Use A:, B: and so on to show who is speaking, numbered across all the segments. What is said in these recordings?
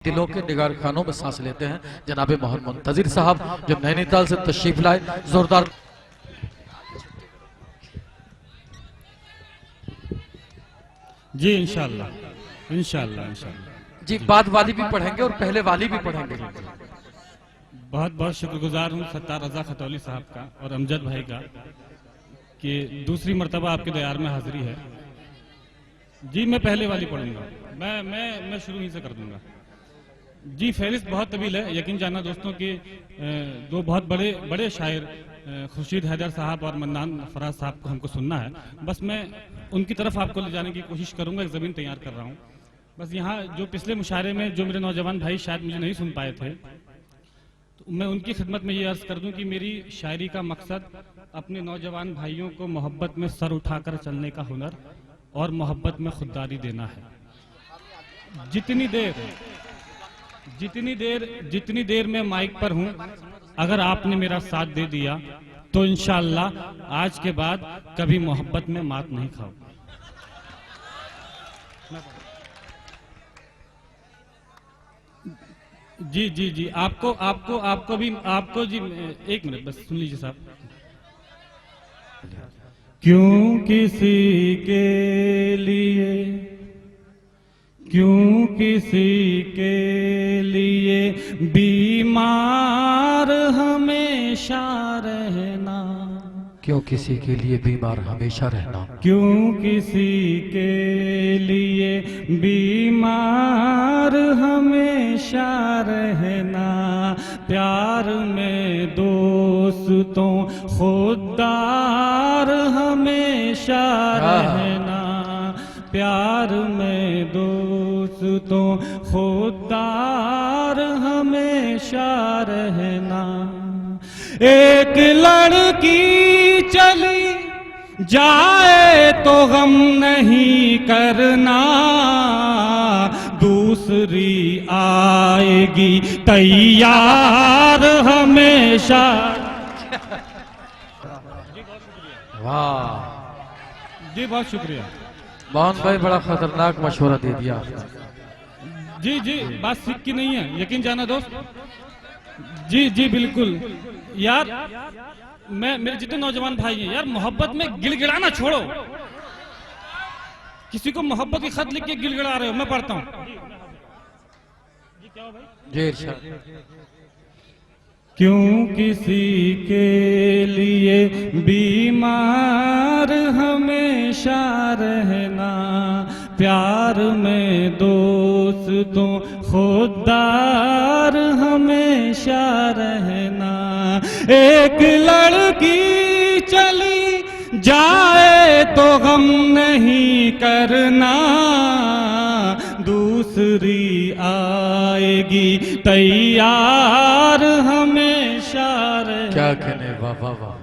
A: दिलों के निगार खानों में सांस लेते हैं जनाबे मोहन मुंतजिर साहब जो नैनीताल से तशरीफ लाए। जोरदार
B: जी इंशाअल्लाह इंशाअल्लाह इंशाअल्लाह
A: जी। बाद वाली भी पढ़ेंगे और पहले वाली भी पढ़ेंगे।
B: बहुत बहुत शुक्रगुजार हूँ सत्तार रजा खतौली साहब का और अमजद भाई का कि दूसरी मर्तबा आपके दयार में हाजिरी है। जी मैं पहले वाली पढ़ूंगा, मैं शुरू ही से कर दूंगा। जी फहरिस्त बहुत तवील है, यकीन जाना दोस्तों कि दो बहुत बड़े शायर खुर्शीद हैदर साहब और मन्नान फराज साहब को हमको सुनना है। बस मैं उनकी तरफ आपको ले जाने की कोशिश करूंगा, एक ज़मीन तैयार कर रहा हूँ। बस यहाँ जो पिछले मुशायरे में जो मेरे नौजवान भाई शायद मुझे नहीं सुन पाए थे, तो मैं उनकी खिदमत में ये अर्ज कर दूं कि मेरी शायरी का मकसद अपने नौजवान भाइयों को मोहब्बत में सर उठाकर चलने का हुनर और मोहब्बत में खुददारी देना है। जितनी देर मैं माइक पर हूं, अगर आपने मेरा साथ दे दिया तो इंशाअल्लाह आज के बाद कभी मोहब्बत में मात नहीं खाओ। जी जी जी आपको जी एक मिनट बस सुन लीजिए साहब। क्यों किसी के लिए बीमार हमेशा रहना,
A: क्यों किसी के लिए बीमार हमेशा रहना,
B: क्यों किसी के लिए बीमार हमेशा रहना, प्यार में दोस्तों खुददार हमेशा रहना, प्यार में दोस्तों खुददार हमेशा रहना। एक लड़की चली जाए तो गम नहीं करना, दूसरी आएगी तैयार हमेशा।
A: वाह
B: जी बहुत शुक्रिया
A: मोहन भाई, बड़ा खतरनाक मशवरा दे दिया आपने।
B: जी बात सीख की नहीं है, यकीन जाना दोस्त। जी बिल्कुल यार, मेरे जितने नौजवान भाई हैं यार, मोहब्बत में गिड़गिड़ाना छोड़ो। किसी को मोहब्बत की खत लिख के गिड़गिड़ा रहे हो, मैं पढ़ता हूँ।
A: जी इरशाद।
B: क्यों किसी के लिए बीमार हमेशा रहना, प्यार में दोस्तों खुददार हमेशा रहना। एक लड़की चली जाए तो गम नहीं करना, दूसरी आएगी तैयार हमेशा रहना।
A: क्या कहने, वाह वाह वाह,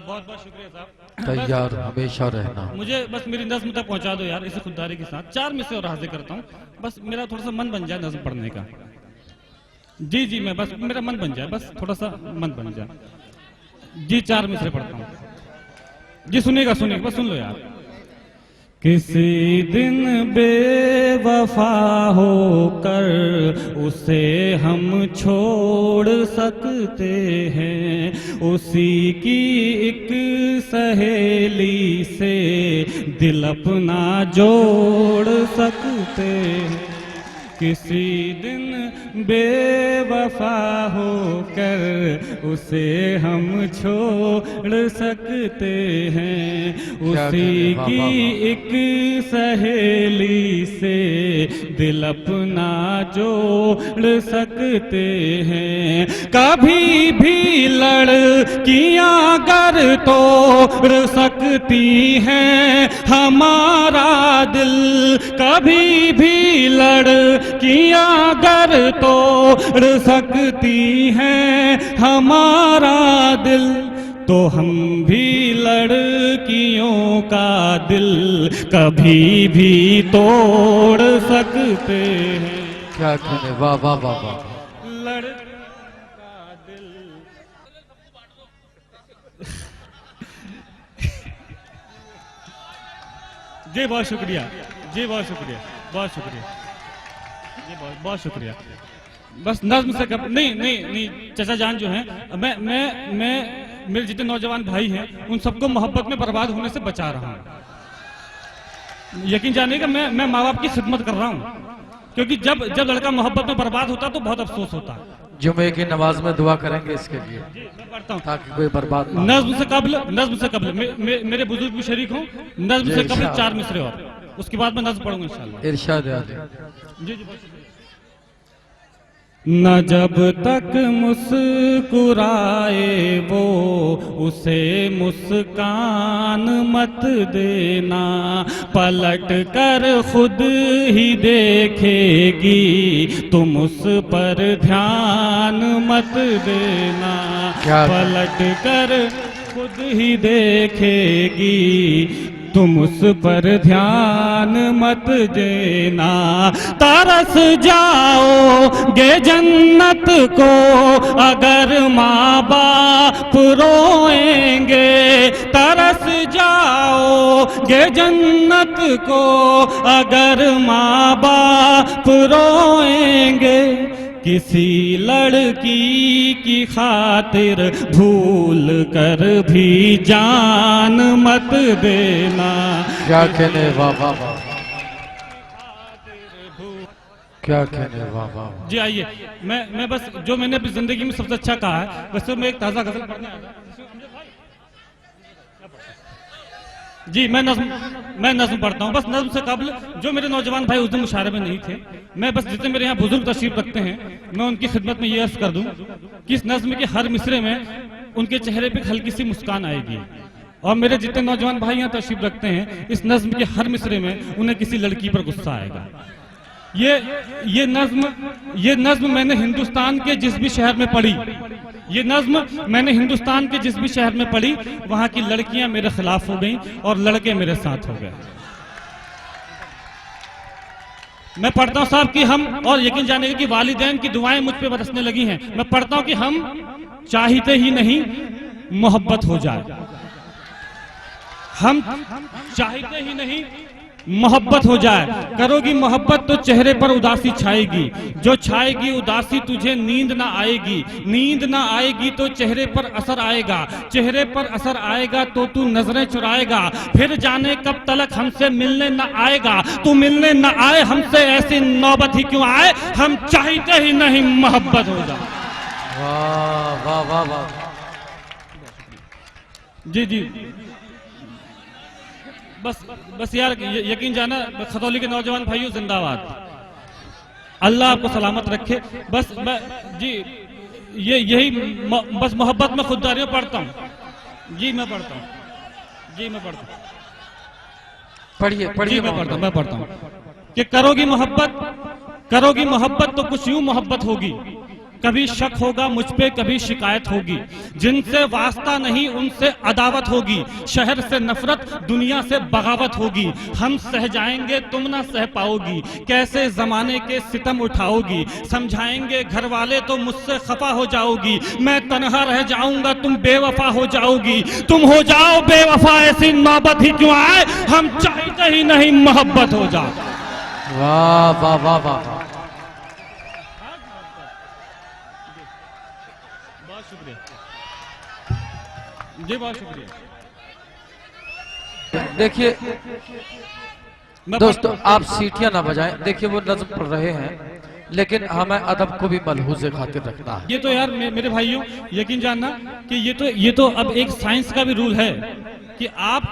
B: बहुत बहुत शुक्रिया साहब।
A: तैयार हमेशा रहना।
B: मुझे बस मेरी नज़्म तक पहुंचा दो यार, इसी खुददारी के साथ। 4 में से और हाजिर करता हूँ, बस मेरा थोड़ा सा मन बन जाए नज़्म पढ़ने का। जी मैं बस मेरा मन बन जाए, बस थोड़ा सा मन बन जाए। जी 4 में से पढ़ता हूँ। जी सुनिएगा बस सुन लो यार। किसी दिन बेवफा होकर उसे हम छोड़ सकते हैं, उसी की एक सहेली से दिल अपना जोड़ सकते हैं। किसी दिन बेवफा होकर उसे हम छोड़ सकते हैं, उसी की एक सहेली से दिल अपना जोड़ सकते हैं। कभी भी लड़कियां अगर तोड़ सकती हैं हमारा दिल, कभी भी लड़कियां अगर तोड़ सकती हैं हमारा दिल, तो हम भी लड़कियों का दिल कभी भी तोड़ सकते हैं।
A: क्या कहने, वाह वाह वाह वाह।
B: लड़कियों का दिल जी बहुत शुक्रिया, जी बहुत शुक्रिया, बहुत शुक्रिया। जी बहुत बहुत शुक्रिया। बस नज्म से कब नहीं नहीं नहीं चाचा जान जो हैं, मैं मेरे जितने नौजवान भाई हैं उन सबको मोहब्बत में बर्बाद होने से बचा रहा हूँ। यकीन जानिए कि मैं माँ बाप की खिदमत कर रहा हूँ, क्योंकि जब जब लड़का मोहब्बत में बर्बाद होता तो बहुत अफसोस होता।
A: जुमे की नमाज में दुआ करेंगे इसके लिए,
B: मैं पढ़ता हूँ
A: ताकि कोई बर्बाद ना हो।
B: नज्म से कब्ल मेरे बुजुर्ग भी शरीक हूँ। नज्म से कब्ल 4 मिसरे और उसके बाद मैं नज्म पढ़ूंगा इंशाल्लाह।
A: इरशाद आले।
B: जी जी न जब तक मुस्कुराए वो उसे मुस्कान मत देना, पलट कर खुद ही देखेगी तुम उस पर ध्यान मत देना, पलट कर खुद ही देखेगी तुम उस पर ध्यान मत देना। तरस जाओगे जन्नत को अगर माँ बाप रोएंगे, तरस जाओगे जन्नत को अगर माँ बाप रोएंगे, किसी लड़की की खातिर भूल कर भी जान मत देना।
A: क्या कहने वाह वाह वाह, क्या कहने वाह वाह।
B: जी आइए, मैं बस जो मैंने अपनी जिंदगी में सबसे अच्छा कहा है वैसे मैं एक ताज़ा गजल पढ़ने आया। जी मैं नज्म पढ़ता हूँ। बस नज्म से कबल जो मेरे नौजवान भाई उस दिन मुशायरे में नहीं थे, मैं बस जितने मेरे यहाँ बुजुर्ग तशरीफ रखते हैं मैं उनकी खिदमत में ये अर्ज कर दूं कि इस नज्म के हर मिसरे में उनके चेहरे पे हल्की सी मुस्कान आएगी, और मेरे जितने नौजवान भाई यहाँ तशरीफ रखते हैं इस नज्म के हर मिसरे में उन्हें किसी लड़की पर गुस्सा आएगा। ये नज्म मैंने हिंदुस्तान के जिस भी शहर में पढ़ी, ये नज्म मैंने हिंदुस्तान के जिस भी शहर में पढ़ी वहां की लड़कियां मेरे खिलाफ हो गईं और लड़के मेरे साथ हो गए। मैं पढ़ता हूं साहब कि हम, और यकीन जानेंगे कि वालिदैन की दुआएं मुझ पे बरसने लगी हैं। मैं पढ़ता हूं कि हम चाहते ही नहीं मोहब्बत हो जाए, हम चाहते ही नहीं मोहब्बत हो जाए। करोगी मोहब्बत तो चेहरे पर उदासी छाएगी, जो छाएगी उदासी तुझे नींद ना आएगी, नींद ना आएगी तो चेहरे पर असर आएगा, चेहरे पर असर आएगा तो तू नजरें चुराएगा, फिर जाने कब तलक हमसे मिलने ना आएगा, तू मिलने ना आए हमसे ऐसी नौबत ही क्यों आए, हम चाहते ही नहीं मोहब्बत हो जाए।
A: वाह वाह वाह वाह।
B: जी जी बस यार यकीन जाना खतौली के नौजवान भाइयों जिंदाबाद, अल्लाह आपको सलामत रखे। बस जी यही बस मोहब्बत में खुददारियों पढ़ता हूँ। जी मैं पढ़ता हूँ।
A: पढ़िए
B: मैं पढ़ता हूँ कि करोगी मोहब्बत तो कुछ यूं मोहब्बत होगी, कभी शक होगा मुझ पे कभी शिकायत होगी, जिनसे वास्ता नहीं उनसे अदावत होगी, शहर से नफरत दुनिया से बगावत होगी, हम सह जाएंगे तुम ना सह पाओगी, कैसे जमाने के सितम उठाओगी, समझाएंगे घर वाले तो मुझसे खफा हो जाओगी, मैं तन्हा रह जाऊंगा तुम बेवफा हो जाओगी, तुम हो जाओ बेवफा ऐसी नौबत ही क्यों आए, हम चाहते ही नहीं मोहब्बत हो जाओ।
A: वाह वाह वाह वाह।
B: जी बहुत शुक्रिया।
A: देखिए दोस्तों आप सीटियां ना बजाएं, देखिए वो नज्म पढ़ रहे हैं लेकिन हमें अदब को भी मलहूज़े खातिर रखना है।
B: ये तो यार मेरे भाइयों यकीन जानना कि ये तो अब एक साइंस का भी रूल है कि आप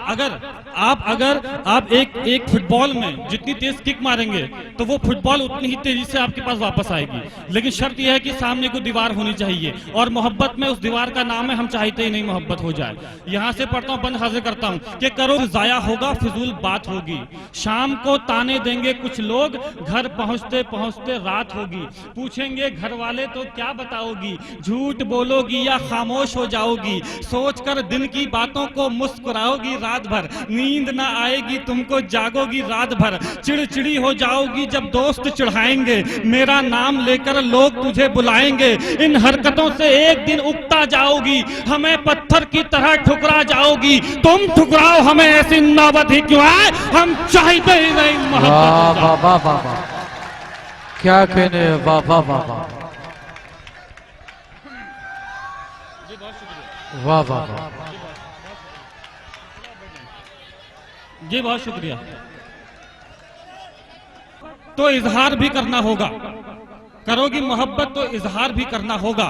B: एक फुटबॉल में जितनी तेज किक मारेंगे तो वो फुटबॉल उतनी ही तेजी से आपके पास वापस आएगी, लेकिन शर्त यह है कि सामने को दीवार होनी चाहिए, और मोहब्बत में उस दीवार का नाम है हम चाहते ही नहीं मोहब्बत हो जाए। यहाँ से पढ़ता हूँ, बंद हाजिर करता हूँ कि करो जाया होगा फिजूल बात होगी, शाम को ताने देंगे कुछ लोग घर पहुँचते पहुँचते रात होगी, पूछेंगे घर वाले तो क्या बताओगी, झूठ बोलोगी या खामोश हो जाओगी, सोच कर दिन की बातों को मुस्कुराओगी रात भर, नींद ना आएगी तुमको जागोगी रात भर, चिड़चिड़ी हो जाओगी जब दोस्त चिढ़ाएंगे, मेरा नाम लेकर लोग तुझे बुलाएंगे, इन हरकतों से एक दिन उगता जाओगी, हमें पत्थर की तरह ठुकरा जाओगी, तुम ठुकराओ हमें ऐसी नौबत ही क्यों आए, हम चाहते ही नहीं मोहब्बत।
A: क्या कहने, वाह वाह वाह वाह,
B: जी बहुत शुक्रिया,
A: वाह वाह वाह,
B: जी बहुत शुक्रिया। तो इजहार भी करना होगा, करोगी मोहब्बत तो इजहार भी करना होगा,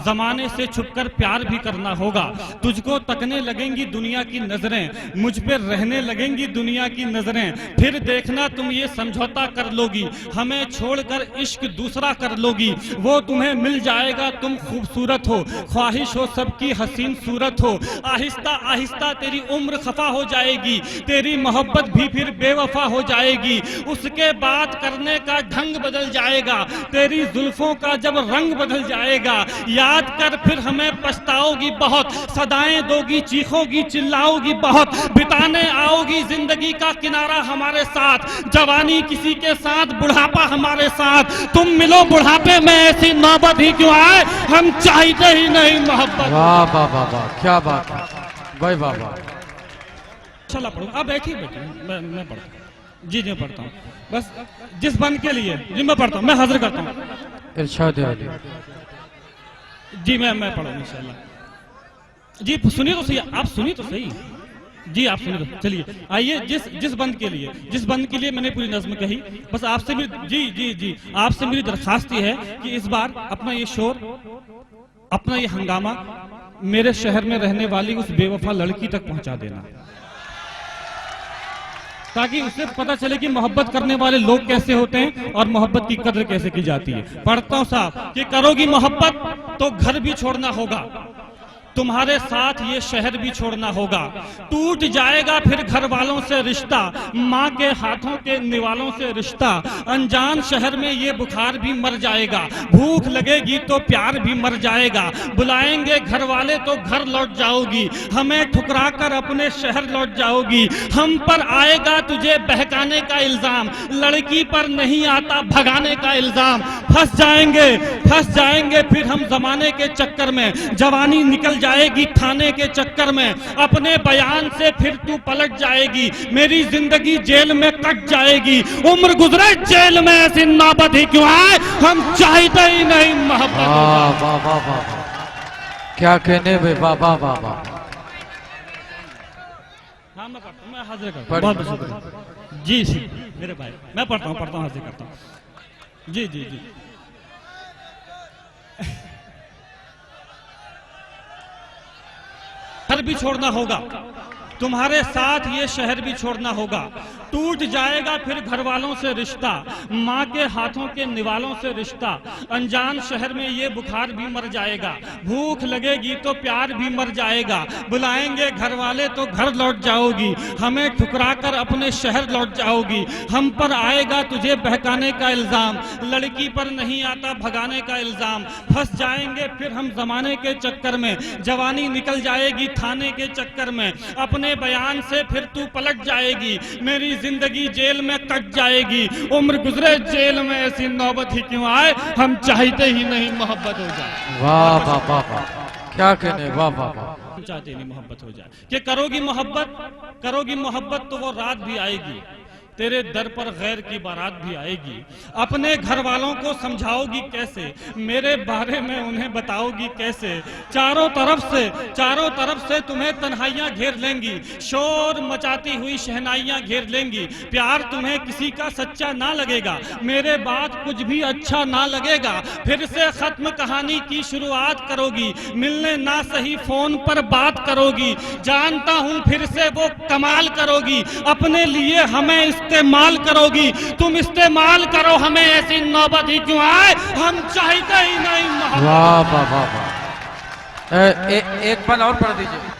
B: जमाने से छुपकर प्यार भी करना होगा। तुझको तकने लगेंगी दुनिया की नजरें, मुझ पे रहने लगेंगी दुनिया की नजरें, फिर देखना तुम ये समझौता कर लोगी, हमें छोड़कर इश्क दूसरा कर लोगी। वो तुम्हें मिल जाएगा, तुम खूबसूरत हो, ख्वाहिश हो सबकी हसीन सूरत हो, आहिस्ता आहिस्ता तेरी उम्र खफा हो जाएगी, तेरी मोहब्बत भी फिर बेवफा हो जाएगी। उसके बाद करने का ढंग बदल जाएगा, तेरी जुल्फों का जब रंग बदल जाएगा, याद कर फिर हमें पछताओगी बहुत, सदाएं दोगी चीखोगी चिल्लाओगी बहुत, बिताने आओगी जिंदगी का किनारा हमारे साथ, जवानी किसी के साथ बुढ़ापा हमारे साथ, तुम मिलो बुढ़ापे में ऐसी नौबत ही क्यों आए, हम चाहते ही नहीं मोहब्बत।
A: वाह वाह वाह वाह, क्या बात है भाई, वाह वाह।
B: चला पढ़ू, आप बैठिए बैठिए, मैं पढ़ता हूँ, जी मैं पढ़ता हूँ, बस जिस बंद के लिए जी मैं पढ़ता हूँ, मैं हाजिर करता हूँ।
A: इरशाद अली,
B: जी मैं पढ़ूंगा इंशाल्लाह। जी सुनिए तो सही, आप सुनिए तो सही, जी आप सुनिए तो चलिए। आइए जिस बंद के लिए मैंने पूरी नज्म कही, बस आपसे भी जी आपसे मेरी दरखास्त ये है कि इस बार अपना ये शोर, अपना ये हंगामा मेरे शहर में रहने वाली उस बेवफा लड़की तक पहुंचा देना, ताकि उसे पता चले कि मोहब्बत करने वाले लोग कैसे होते हैं और मोहब्बत की कदर कैसे की जाती है। पढ़ता हूं साहब कि करोगी मोहब्बत तो घर भी छोड़ना होगा, तुम्हारे साथ ये शहर भी छोड़ना होगा, टूट जाएगा फिर घर वालों से रिश्ता, माँ के हाथों के निवालों से रिश्ता, अनजान शहर में ये बुखार भी मर जाएगा, भूख लगेगी तो प्यार भी मर जाएगा, बुलाएंगे घर वाले तो घर लौट जाओगी, हमें ठुकरा कर अपने शहर लौट जाओगी, हम पर आएगा तुझे बहकाने का इल्जाम, लड़की पर नहीं आता भगाने का इल्जाम, फंस जाएंगे फिर हम जमाने के चक्कर में, जवानी निकल जाएगी थाने के चक्कर में, अपने बयान से फिर तू पलट जाएगी, मेरी जिंदगी जेल में कट जाएगी, उम्र गुजरे जेल में ऐसी नौबत ही क्यों आए, हम चाहते ही नहीं मोहब्बत।
A: वाह वाह वाह वाह, क्या कहने भाई, वाह वाह वाह वाह।
B: हाँ मैं पढ़ता हूँ, मैं हाजिर करता हूँ, बहुत शुक्रिया जी मेरे भाई, मैं पढ़ता हूँ हाजिर करता हूँ जी घर भी छोड़ना होगा, तुम्हारे साथ ये शहर भी छोड़ना होगा, टूट जाएगा फिर घर वालों से रिश्ता, माँ के हाथों के निवालों से रिश्ता, अनजान शहर में ये बुखार भी मर जाएगा, भूख लगेगी तो प्यार भी मर जाएगा, बुलाएंगे घर वाले तो घर लौट जाओगी, हमें ठुकरा कर अपने शहर लौट जाओगी, हम पर आएगा तुझे बहकाने का इल्जाम, लड़की पर नहीं आता भगाने का इल्जाम, फंस जाएंगे फिर हम जमाने के चक्कर में, जवानी निकल जाएगी थाने के चक्कर में, अपने बयान से फिर तू पलट जाएगी, मेरी जिंदगी जेल में कट जाएगी, उम्र गुजरे जेल में ऐसी नौबत ही क्यों आए, हम चाहते ही नहीं मोहब्बत हो जाए।
A: वाह वाह वाह वाह, क्या कहने, वाह वाह वाह।
B: हम चाहते नहीं मोहब्बत हो जाए कि करोगी मोहब्बत तो वो रात भी आएगी, तेरे दर पर गैर की बारात भी आएगी, अपने घर वालों को समझाओगी कैसे, मेरे बारे में उन्हें बताओगी कैसे, चारों तरफ से तुम्हें तन्हाइयां घेर लेंगी, शोर मचाती हुई शहनाइयां घेर लेंगी, प्यार तुम्हें किसी का सच्चा ना लगेगा, मेरे बाद कुछ भी अच्छा ना लगेगा, फिर से खत्म कहानी की शुरुआत करोगी, मिलने ना सही फोन पर बात करोगी, जानता हूं फिर से वो कमाल करोगी, अपने लिए हमें इस्तेमाल करोगी, तुम इस्तेमाल करो हमें ऐसी नौबत ही क्यों आए, हम चाहते ही नहीं।
A: वाह वाह वाह वाह, एक पल और पढ़ दीजिए।